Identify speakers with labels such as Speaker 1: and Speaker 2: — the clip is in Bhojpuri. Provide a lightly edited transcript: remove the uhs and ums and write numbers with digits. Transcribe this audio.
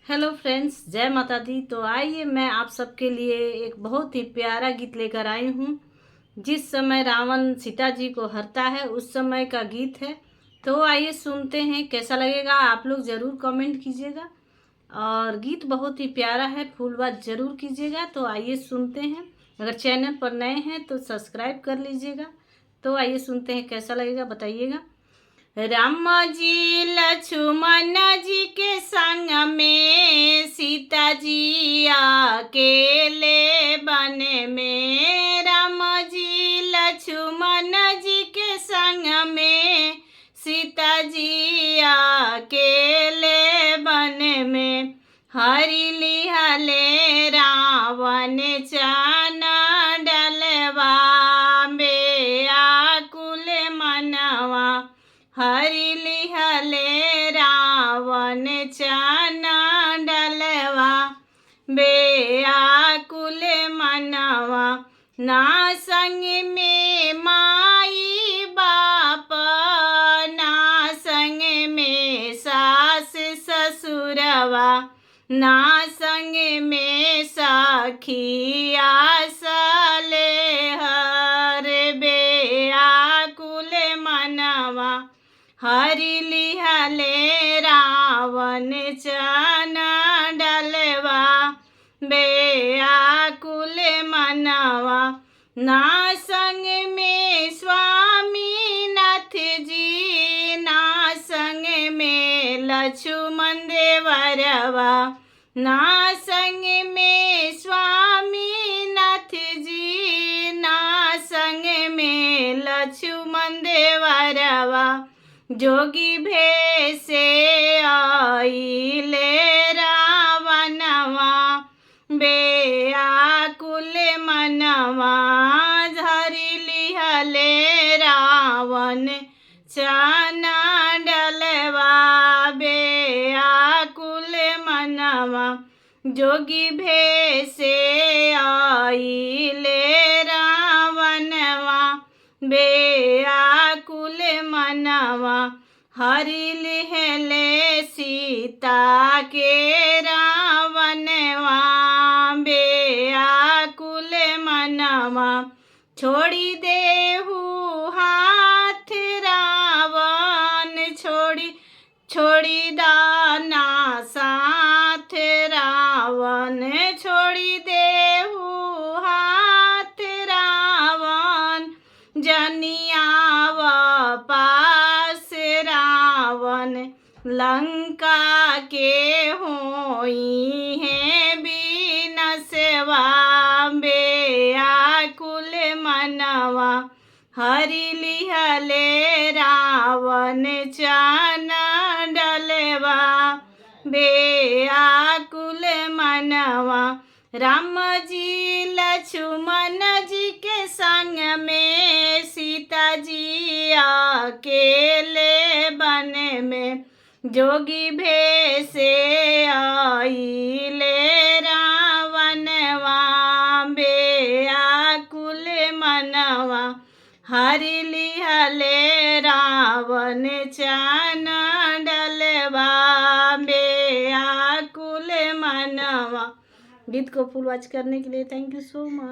Speaker 1: हेलो फ्रेंड्स, जय माता दी। तो आइए मैं आप सबके लिए एक बहुत ही प्यारा गीत लेकर आई हूँ। जिस समय रावण सीता जी को हरता है उस समय का गीत है। तो आइए सुनते हैं, कैसा लगेगा आप लोग ज़रूर कमेंट कीजिएगा। और गीत बहुत ही प्यारा है, फुल बात ज़रूर कीजिएगा। तो आइए सुनते हैं। अगर चैनल पर नए हैं तो सब्सक्राइब कर लीजिएगा। तो आइए सुनते हैं, कैसा लगेगा बताइएगा। राम जी लक्ष्मण जी के संग में सीता जी अकेले वन में। राम जी लक्ष्मण जी के संग में सीता जी अकेले वन में। हरि लिहले रावण चान डलवा बेआकुल मनवा। हरि लिहले रावण चान डलवा बेआकुल मनवा। ना संग में माई बाप, ना संग में सास ससुरवा, ना संग में सखिया सलेहर बेआकुल मनवा। हरि लिहले रावण चान डलवा बेआकुल मनवा। ना संग में स्वामी नाथ जी, ना संग में लक्ष्मण देवरवा, ना संग में स्वामी नाथ जी, ना संग में लक्ष्मण देवरवा। जोगी भेसे आइले रावणवा बेआकुल मनवा। हरि लिहले रावण चान डलवा बेआकुल मनवा। जोगी भेसे आइले रावणवा बेआकुल मनवा। हरि लिहले सीता के रावणवा बेआकुल मनवा। छोड़ी देहु हाथ रावण, छोड़ी दाना साथ रावण, छोड़ी देहु हाथ रावण। जनियाव पास रावण, लंका के होई है बिनसवा बेआकुल मनवा। हरि लिहले रावण चान डलवा बेआकुल मनवा। राम जी लक्ष्मण जी के संग में सीता जी अकेले वन में। जोगी भेसे आइले रावणवा बेआकुल मनवा। हरि लिहले रावण चान डलवा बेआकुल मनवा। गीत को फुल वॉच करने के लिए थैंक यू सो मच।